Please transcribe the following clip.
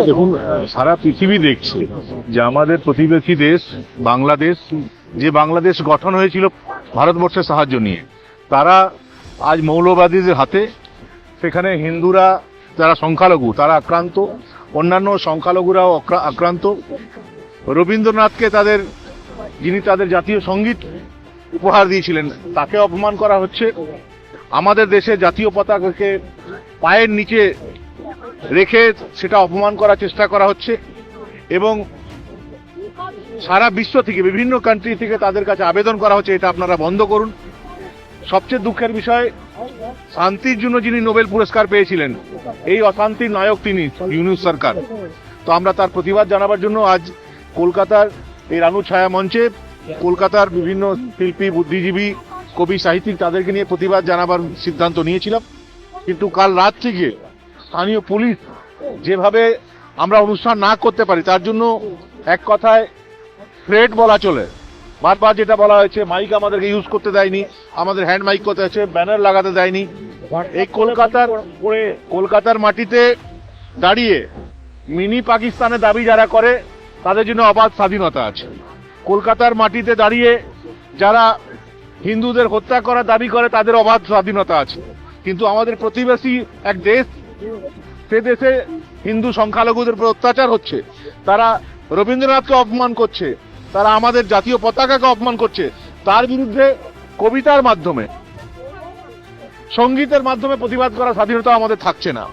দেখুন, সারা পৃথিবী দেখছে যে আমাদের প্রতিবেশী দেশ বাংলাদেশ, যে বাংলাদেশ গঠন হয়েছিল ভারতবর্ষের সাহায্য নিয়ে, তারা আজ মৌলবাদীদের হাতে, সেখানে হিন্দুরা যারা সংখ্যালঘু তারা আক্রান্ত, অন্যান্য সংখ্যালঘুরাও আক্রান্ত। রবীন্দ্রনাথকে যিনি তাদের জাতীয় সঙ্গীত উপহার দিয়েছিলেন তাকে অপমান করা হচ্ছে। আমাদের দেশে জাতীয় পতাকাকে পায়ের নিচে রেখে সেটা অপমান করার চেষ্টা করা হচ্ছে এবং সারা বিশ্ব থেকে বিভিন্ন কান্ট্রি থেকে তাদের কাছে আবেদন করা হচ্ছে এটা আপনারা বন্ধ করুন। সবচেয়ে দুঃখের বিষয়, শান্তির জন্য যিনি নোবেল পুরস্কার পেয়েছিলেন, এই অশান্তির নায়ক তিনি, ইউনূস সরকার। তো আমরা তার প্রতিবাদ জানাবার জন্য আজ কলকাতার এই রানু ছায়া মঞ্চে কলকাতার বিভিন্ন শিল্পী, বুদ্ধিজীবী, কবি, সাহিত্যিক তাদেরকে নিয়ে প্রতিবাদ জানাবার সিদ্ধান্ত নিয়েছিলাম। কিন্তু কাল রাত থেকে স্থানীয় পুলিশ যেভাবে আমরা অনুষ্ঠান না করতে পারি তার জন্য এক কথায় থ্রেট বলা চলে, বারবার যেটা বলা হয়েছে, মাইক আমাদেরকে ইউজ করতে দেয়নি, আমাদের হ্যান্ড মাইক করতে হয়েছে, ব্যানার লাগাতে দেয়নি। এই কলকাতার মাটিতে দাঁড়িয়ে মিনি পাকিস্তানের দাবি যারা করে তাদের জন্য অবাধ স্বাধীনতা আছে। কলকাতার মাটিতে দাঁড়িয়ে যারা হিন্দুদের হত্যা করার দাবি করে তাদের অবাধ স্বাধীনতা আছে। কিন্তু আমাদের প্রতিবেশী এক দেশ, সে দেশে হিন্দু সংখ্যালঘুদের উপর অত্যাচার হচ্ছে, তারা রবীন্দ্রনাথকে অপমান করছে, তারা আমাদের জাতীয় পতাকাকে অপমান করছে। তার বিরুদ্ধে কবিতার মাধ্যমে, সঙ্গীতের মাধ্যমে প্রতিবাদ করার স্বাধীনতা আমাদের থাকছে না।